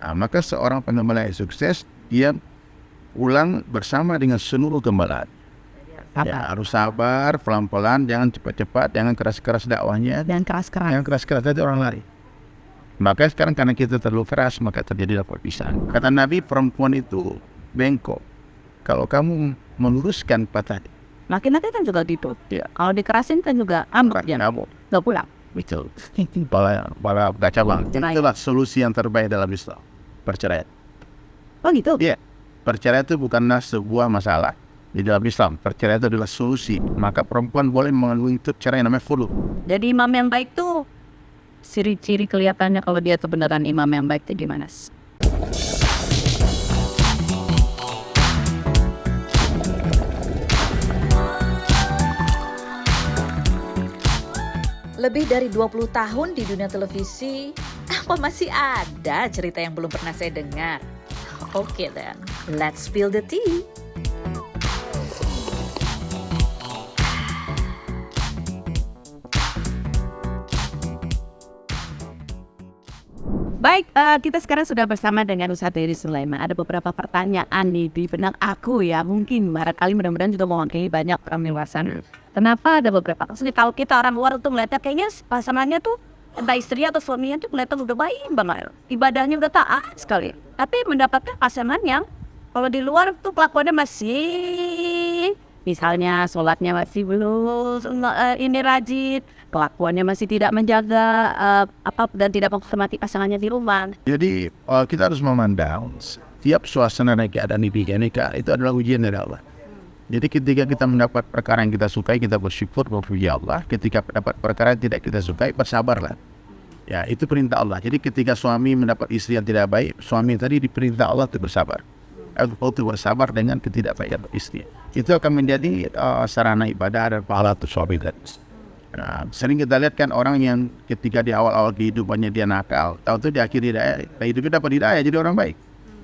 Maka seorang pengembala yang sukses, dia pulang bersama dengan seluruh gembala. Ya, harus sabar, pelan-pelan, jangan cepat-cepat, jangan keras-keras dakwahnya. Dan keras-keras. Yang keras-keras tadi orang lari. Maka sekarang karena kita terlalu keras, maka terjadilah perpisahan. Kata Nabi, perempuan itu bengkok. Kalau kamu meluruskan patah, Laki-laki kan juga gitu. ya, Kalau dikerasin kan juga ambek ya. Nggak pulang. betul. Para cabang. Cerai. Itulah solusi yang terbaik dalam Islam. Perceraian. Oh gitu. Iya. Perceraian itu bukanlah sebuah masalah di dalam Islam. Perceraian itu adalah solusi. Maka perempuan boleh menguntut cerai namanya khulu. Jadi imam yang baik tuh ciri-ciri kelihatannya kalau dia tuh beneran imam yang baik tuh gimana? Lebih dari 20 tahun di dunia televisi, apa masih ada cerita yang belum pernah saya dengar? Oke then, let's spill the tea. Baik, kita sekarang sudah bersama dengan Ustadz Heri Sulaiman. Ada beberapa pertanyaan nih di benak aku ya. Mungkin barangkali mudah-mudahan juga mewakili banyak orang Kenapa ada beberapa kasus? Kalau kita orang luar tuh ngeliatnya kayaknya pasangannya tuh entah istri atau suaminya tuh kelihatan udah baik banget. Ibadahnya udah taat sekali. Tapi mendapatkan pasangan yang kalau di luar tuh kelakuannya masih, misalnya sholatnya masih belum ini rajin, kelakuannya masih tidak menjaga dan tidak menghormati pasangannya di rumah. Jadi kita harus memandang setiap suasana dan keadaan nikah itu adalah ujian dari Allah. Jadi ketika kita mendapat perkara yang kita sukai, kita bersyukur, memuji Allah. Ketika mendapat perkara yang tidak kita sukai, bersabarlah. Ya, itu perintah Allah. Jadi ketika suami mendapat istri yang tidak baik, suami tadi diperintah Allah untuk bersabar. Untuk bersabar dengan ketidakbaikan istri. Itu akan menjadi sarana ibadah dan pahala untuk suami tadi. Nah, sering kita lihat kan orang yang ketika di awal-awal kehidupannya dia nakal, tahu-tahu di akhir hidupnya dapat hidayah jadi orang baik.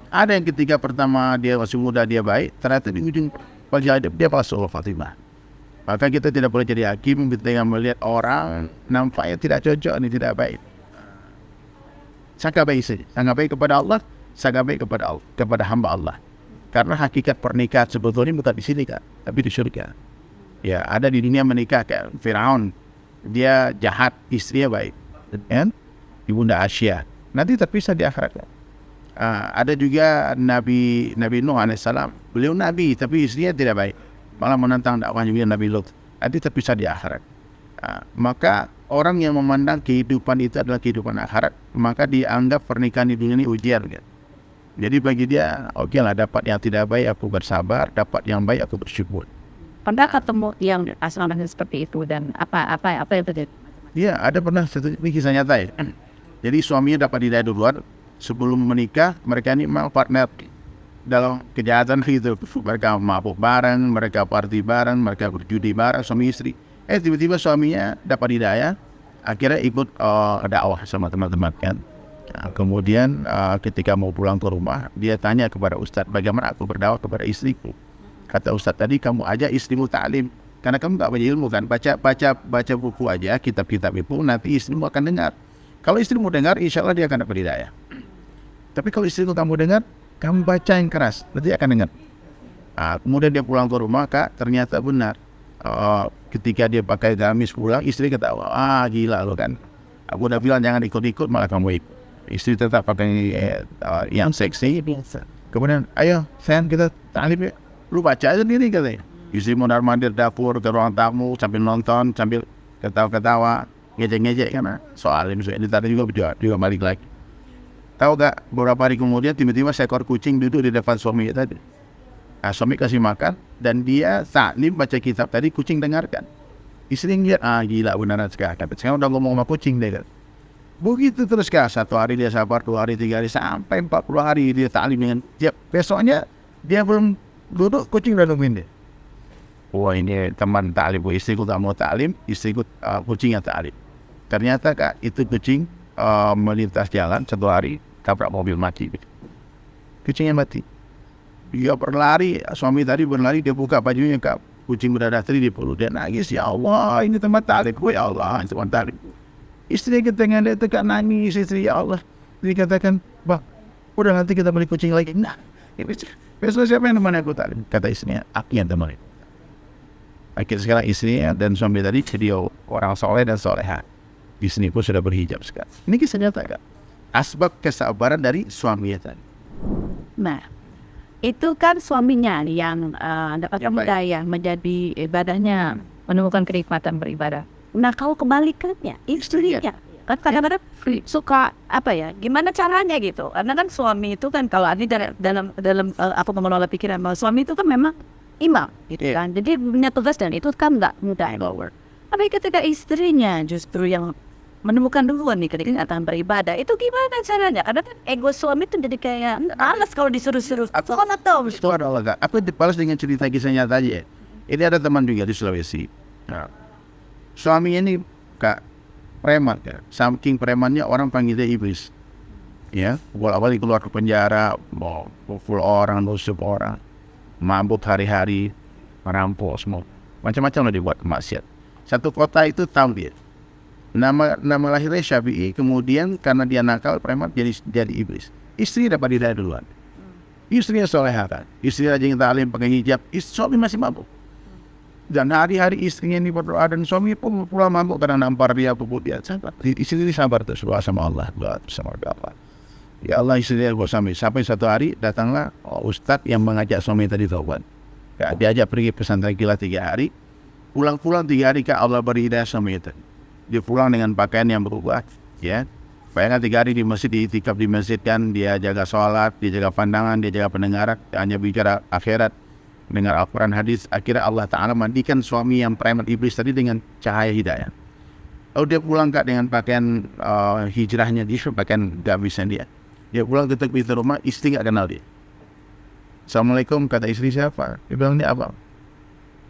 Ada yang ketika pertama dia masih muda dia baik, ternyata di ujung hidup dia malah suul Fatimah. Maka kita tidak boleh jadi hakim ketika melihat orang nampaknya tidak cocok, ini tidak baik. Sangka baik saja, sangka baik kepada Allah, sangka baik kepada hamba Allah. Karena hakikat pernikahan sebetulnya bukan di sini kan, tapi di surga. Ya, ada di dunia menikah kayak Firaun, dia jahat, istrinya baik, kan? Ibunda Asia, nanti terpisah di akhirat. Ada juga Nabi Nuh alaihissalam, beliau nabi tapi istrinya tidak baik, malah menentang dakwah juga Nabi Lut, nanti terpisah di akhirat. Maka orang yang memandang kehidupan itu adalah kehidupan akhirat, maka dianggap pernikahan di dunia ini ujian kan? Jadi bagi dia, oke lah, dapat yang tidak baik aku bersabar, dapat yang baik aku bersyukur. Pernah ketemu yang pasangan seperti itu dan apa yang terjadi? Iya, ada pernah ini kisah nyata ya. Jadi suaminya dapat hidayah duluan, sebelum menikah mereka ini memang partner dalam kejahatan gitu. Mereka mabuk bareng, mereka party bareng, mereka berjudi bareng, suami istri. Tiba-tiba suaminya dapat hidayah, akhirnya ikut dakwah sama teman-teman kan. Nah, kemudian ketika mau pulang ke rumah, dia tanya kepada Ustadz, bagaimana aku berdakwah kepada istriku? Kata Ustadz tadi, kamu aja istrimu ta'lim, karena kamu gak banyak ilmu kan, baca buku aja, kitab-kitab itu, nanti istrimu akan dengar. Kalau istrimu dengar, insya Allah dia akan dapat hidayah. Tapi kalau istrimu kamu dengar, kamu baca yang keras, nanti akan dengar. Kemudian dia pulang ke rumah, Kak, ternyata benar. Ketika dia pakai gamis pulang, istri ketawa, gila lo kan. Aku udah bilang jangan ikut-ikut, malah kamu ikut. Istri tetap pakai yang seksi. Kemudian, ayo sayang kita ta'lim ya. Lu baca aja sendiri katanya. Istri mondar-mandir dapur ke ruang tamu sambil nonton, sambil ketawa-ketawa, ngejek-ngejek karena soal ini tadi juga balik lagi. Tahu gak, beberapa hari kemudian tiba-tiba seekor kucing duduk di depan suaminya tadi. Suami kasih makan dan dia taklim baca kitab tadi, kucing dengarkan. Istri ngeliat, gila beneran sekarang. Sekarang udah ngomong sama kucing deh kan. Begitu terus kak, 1 hari dia sabar, 2 hari, 3 hari, sampai 40 hari dia taklim dengan dia. Besoknya dia belum duduk, kucing udah nungguin dia. Wah, ini teman taklim, istriku tak mau taklim, istriku kucing yang taklim. Ternyata kak, itu kucing melintas jalan 1 hari, tabrak mobil mati. Kucingnya mati. Dia berlari, suami tadi berlari, dia buka bajunya kak, kucing berdarah tadi di peluk, dia nangis, ya Allah, ini teman taklim, ya Allah, ini teman taklim. Istri kita dengan dia tekan nangis, istri, ya Allah. Dia katakan, bang, Udah nanti kita beli kucing lagi. Nah, ini besok siapa yang nemani aku tadi? Kata istrinya, aku yang temani. Akhirnya sekarang istrinya dan suami tadi jadi orang soleh dan soleha. Istri pun sudah berhijab sekarang. Ini kisah nyata Kak. Asbab kesabaran dari suaminya tadi. Nah, itu kan suaminya yang dapat Yang baik. hidayah menjadi ibadahnya, menemukan kenikmatan beribadah. Nah, kalau kebalikannya, istrinya kan kadang-kadang suka apa ya? Gimana caranya gitu? Karena kan suami itu kan kalau ini dalam aku mengelola pikiran bahwa suami itu kan memang imam, gitu Iya. kan. Jadi punya tugas dan itu kan nggak mudah. Tapi ketika istrinya justru yang menemukan duluan nih kenikmatan beribadah, itu gimana caranya? Karena kan ego suami itu jadi kayak males kalau disuruh-suruh. Sholat dong. Itu adalah Kak. Aku dibalas dengan cerita kisah nyata aja. Ini ada teman juga di Sulawesi. Nah, suaminya ini Kak preman ya. Saking premannya orang panggil dia iblis. Ya, awal keluar ke penjara, mau pukul orang, nusuk orang, mabuk hari-hari, merampok semua. Macam-macam lah dibuat maksiat. Satu kota itu tahu dia. Nama lahirnya Syafi'i, kemudian karena dia nakal preman jadi iblis. Istri dapat hidayah duluan. Istrinya solehah kan. Istri rajin ta'lim pakai hijab, suami masih mabuk. Dan hari-hari istrinya ini berdoa dan suami pun pulang mabuk karena nampar dia, pukul dia. Sabar. Istri ini sabar terus doa sama Allah, doa sama Allah. Ya Allah, istri dia sampai satu hari datanglah ustadz yang mengajak suami tadi taubat. Ya, diajak pergi pesantren kilat 3 hari. Pulang 3 hari Kak Allah beri hidayah suami itu. Dia pulang dengan pakaian yang berubah, ya. Bayangkan 3 hari di masjid, diitikaf di masjid kan, dia jaga sholat, dia jaga pandangan, dia jaga pendengaran, hanya bicara akhirat, dengar Al-Quran hadis. Akhirnya Allah Ta'ala mandikan suami yang preman iblis tadi dengan cahaya hidayah. Lalu dia pulang Kak dengan pakaian hijrahnya dia, pakaian gamisnya dia. Dia pulang ke pintu rumah, istri gak kenal dia. Assalamualaikum, kata istri siapa? Dia bilang, ini abang.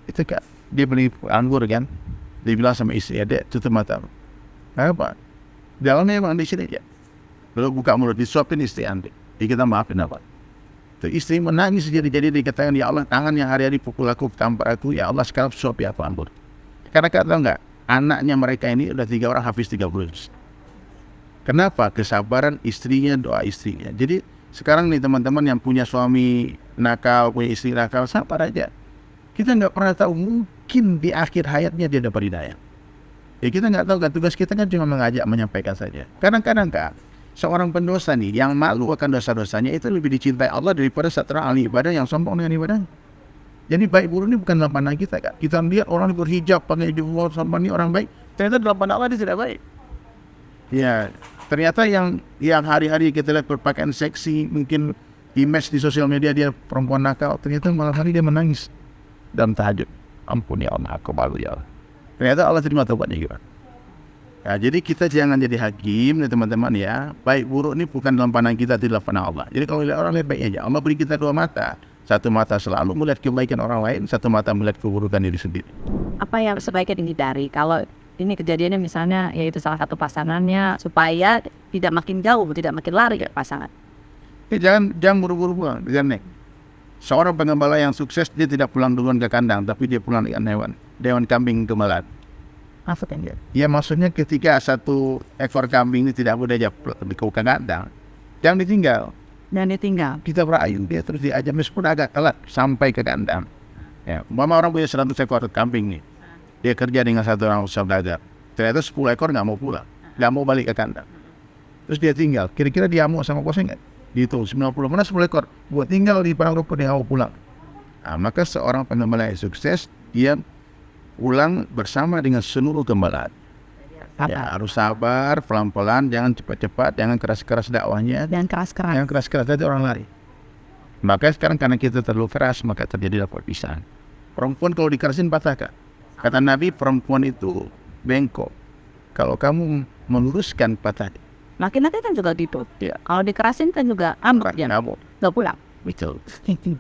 Itu Kak, dia beli anggur kan. Dia bilang sama istri, Dek, tutup mata. Apa? Dalamnya emang di sini aja. Lalu buka mulut, disuapin istri Andi. Dia kita maafin apa? Tuh, istri menangis jadi dikatakan, ya Allah, tangan yang hari-hari pukul aku, tampar aku, ya Allah sekarang suap ya aku anggur. Karena kata enggak, anaknya mereka ini udah 3 orang hafiz 30. Kenapa? Kesabaran istrinya, doa istrinya. Jadi sekarang nih teman-teman yang punya suami nakal, punya istri nakal, sabar aja. Kita nggak pernah tahu, mungkin di akhir hayatnya dia dapat hidayah. Ya kita nggak tahu kan, tugas kita kan cuma mengajak, menyampaikan saja. Kadang-kadang Kak, seorang pendosa nih yang malu akan dosa-dosanya itu lebih dicintai Allah daripada seorang ahli ibadah yang sombong dengan ibadah. Jadi baik buruk ini bukan dalam pandang kita Kak. Kita lihat orang berhijab, pakai jubah, sama ini orang baik. Ternyata dalam pandang Allah dia tidak baik. Ya, ternyata yang hari-hari kita lihat berpakaian seksi, mungkin image di sosial media dia perempuan nakal, ternyata malam hari dia menangis dalam tahajud. Ampun ya Allah, aku malu ya Allah. Ternyata Allah terima taubatnya gitu. Ya, jadi kita jangan jadi hakim nih teman-teman ya. Baik buruk ini bukan dalam pandang kita, tidak pandang Allah. Jadi kalau lihat orang lihat baiknya aja. Allah beri kita 2 mata. Satu mata selalu melihat kebaikan orang lain, satu mata melihat keburukan diri sendiri. Apa yang sebaiknya dihindari kalau ini kejadiannya misalnya yaitu salah satu pasangannya supaya tidak makin jauh, tidak makin lari ke pasangan. Jangan buru-buru pulang, jangan. Seorang pengembala yang sukses dia tidak pulang duluan ke kandang, tapi dia pulang dengan hewan kambing gembala. Maksudnya? Ya maksudnya ketika 1 ekor kambing ini tidak boleh aja ke kandang, jangan ditinggal. Dan ditinggal. Kita berayu dia terus diajak meskipun agak telat sampai ke kandang. Ya, umpama orang punya 100 ekor kambing nih, dia kerja dengan 1 orang saudagar. Ternyata 10 ekor nggak mau pulang, nggak mau balik ke kandang. Terus dia tinggal. Kira-kira dia mau sama bosnya nggak? Dihitung 90 mana 10 ekor. Buat tinggal di padang rumput dia mau pulang. Nah, maka seorang pengembala yang sukses dia pulang bersama dengan seluruh gembalaan. Ya, harus sabar, pelan-pelan, jangan cepat-cepat, jangan keras-keras dakwahnya. Dan keras-keras. Yang keras-keras tadi orang lari. Maka sekarang karena kita terlalu keras, maka terjadi perpisahan. Perempuan kalau dikerasin patah Kak. Kata Nabi, perempuan itu bengkok. Kalau kamu meluruskan patah. Laki-laki kan juga gitu. Ya. Kalau dikerasin kan juga ambek dia. Nggak pulang. Betul.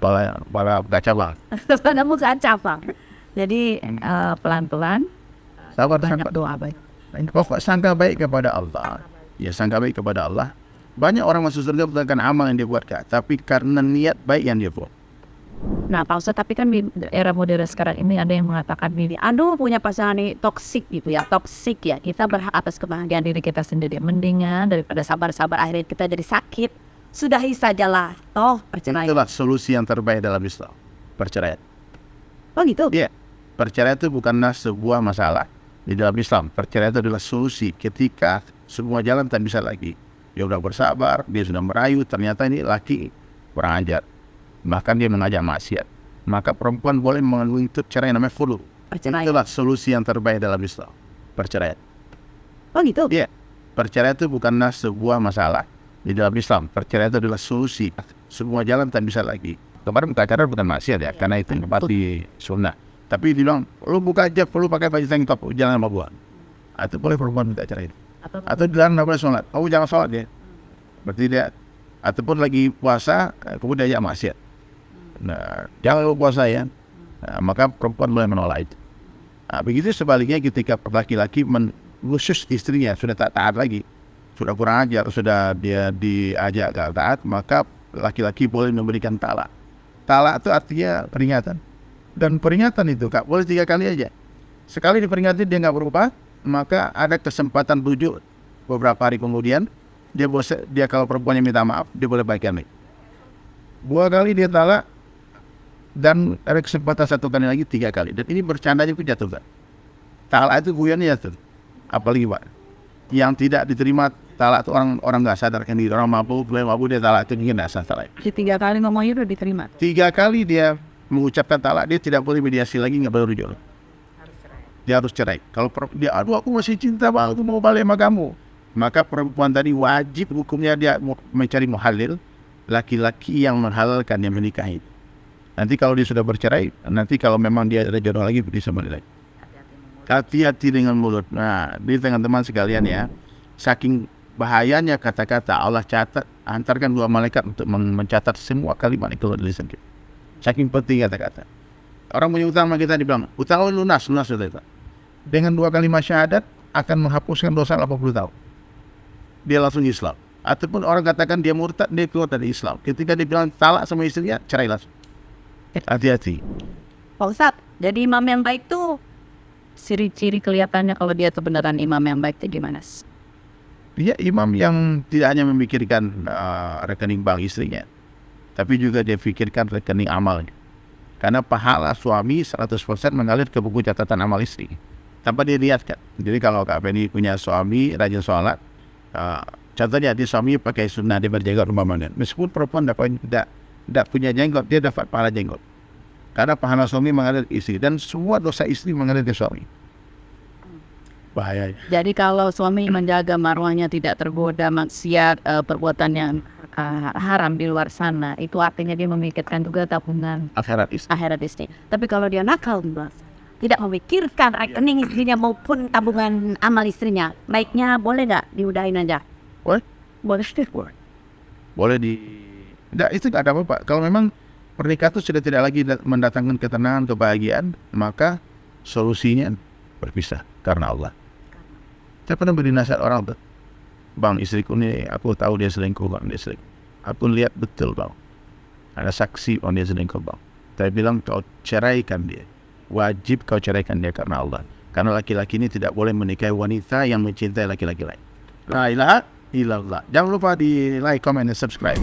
Pala gaca bang. Pada muka cabang. Jadi pelan-pelan. Sabar, banyak doa baik. Pokok sangka baik kepada Allah. Ya sangka baik kepada Allah. Banyak orang masuk surga bukan amal yang dia buat Kak, tapi karena niat baik yang dia buat. Nah Pak Ustadz, tapi kan di era modern sekarang ini ada yang mengatakan ini, aduh punya pasangan ini toksik gitu ya, toksik ya. Kita berhak atas kebahagiaan diri kita sendiri. Mendingan daripada sabar-sabar akhirnya kita jadi sakit. sudahi sajalah, toh perceraian. Itulah solusi yang terbaik dalam Islam, perceraian. Oh gitu? Iya, perceraian itu bukanlah sebuah masalah di dalam Islam. Perceraian itu adalah solusi ketika semua jalan tak bisa lagi. Dia sudah bersabar, dia sudah merayu, ternyata ini laki kurang ajar, bahkan dia mengajak maksiat. Maka perempuan boleh menuntut cerai, namanya khulu. Perceraian. Itulah solusi yang terbaik dalam Islam, perceraian. Oh gitu? Iya, perceraian itu bukanlah sebuah masalah di dalam Islam. Perceraian itu adalah solusi. Semua jalan tak bisa lagi. Kemarin pacaran bukan maksiat ya, karena itu di sunnah. Tapi dia bilang, lu buka aja, perlu pakai baju tank top, jangan sama gua. Itu boleh perempuan minta cerai. Atau dilarang nggak boleh sholat. Kamu jangan sholat ya. Berarti dia, ataupun lagi puasa, kemudian dia maksiat. Nah, jangan lupa puasa ya. Nah, maka perempuan boleh menolak itu. Nah, begitu sebaliknya ketika laki-laki khusus istrinya sudah tak taat lagi, sudah kurang ajar, sudah dia diajak gak taat, maka laki-laki boleh memberikan talak. Talak itu artinya peringatan. Dan peringatan itu gak boleh 3 kali aja. Sekali diperingati dia gak berubah, maka ada kesempatan rujuk beberapa hari kemudian. Dia kalau perempuannya minta maaf, dia boleh baikkan lagi. 2 kali dia talak, dan ada kesempatan 1 kali lagi, 3 kali. Dan ini bercandanya pun jatuh kan. Talak itu guyannya jatuh. Apalagi Pak, yang tidak diterima talak itu orang nggak sadarkan diri, orang mabuk dia talak itu mungkin nggak sadar. Di 3 kali ngomongnya udah diterima. 3 kali dia mengucapkan talak, dia tidak boleh mediasi lagi, nggak boleh rujuk. Dia harus cerai. Kalau dia, aduh aku masih cinta banget, aku mau balik sama kamu, maka perempuan tadi wajib hukumnya dia mencari muhalil, laki-laki yang menghalalkan, yang menikahi. Nanti kalau dia sudah bercerai, nanti kalau memang dia ada jodoh lagi, bisa balik lagi. Hati-hati dengan mulut. Nah, ini teman-teman sekalian ya, saking bahayanya kata-kata, Allah catat, hantarkan 2 malaikat untuk mencatat semua kalimat yang keluar dari lisan kita. Saking penting kata-kata. Orang punya utang sama kita dibilang, utang lunas sudah itu. Dengan 2 kalimat syahadat akan menghapuskan dosa 80 tahun. Dia langsung Islam. Ataupun orang katakan dia murtad, dia keluar dari Islam. Ketika dia bilang talak sama istrinya, cerai langsung. Hati-hati. Pak Ustadz, jadi imam yang baik tuh ciri-ciri kelihatannya kalau dia tuh beneran imam yang baik tuh gimana? Dia imam yang tidak hanya memikirkan rekening bank istrinya, tapi juga dia pikirkan rekening amalnya. Karena pahala suami 100% mengalir ke buku catatan amal istri tanpa dilihatkan. Jadi kalau Kak Penny punya suami rajin sholat, contohnya dia suami pakai sunnah, dia berjenggot umpamanya, meskipun perempuan tidak punya jenggot, dia dapat pahala jenggot. Karena pahala suami mengalir ke istri, dan semua dosa istri mengalir ke suami. Bahaya. Jadi kalau suami menjaga marwahnya tidak tergoda maksiat, perbuatan yang haram di luar sana, itu artinya dia memikirkan juga tabungan Akhirat istri. Tapi kalau dia nakal, tidak memikirkan rekening istrinya maupun tabungan amal istrinya, baiknya boleh nggak diudahin aja? Boleh. Boleh. Tidak, itu tidak ada apa-apa. Kalau memang pernikahan itu sudah tidak lagi mendatangkan ketenangan, kebahagiaan, maka solusinya berpisah karena Allah. Saya pernah beri nasihat orang tuh, bang, istriku ini aku tahu dia selingkuh bang, dia selingkuh. Aku lihat betul bang, ada saksi dia selingkuh bang. Saya bilang kau ceraikan dia, wajib kau ceraikan dia karena Allah. Karena laki-laki ini tidak boleh menikahi wanita yang mencintai laki-laki lain. La ilaha illallah. Jangan lupa di like, comment, dan subscribe.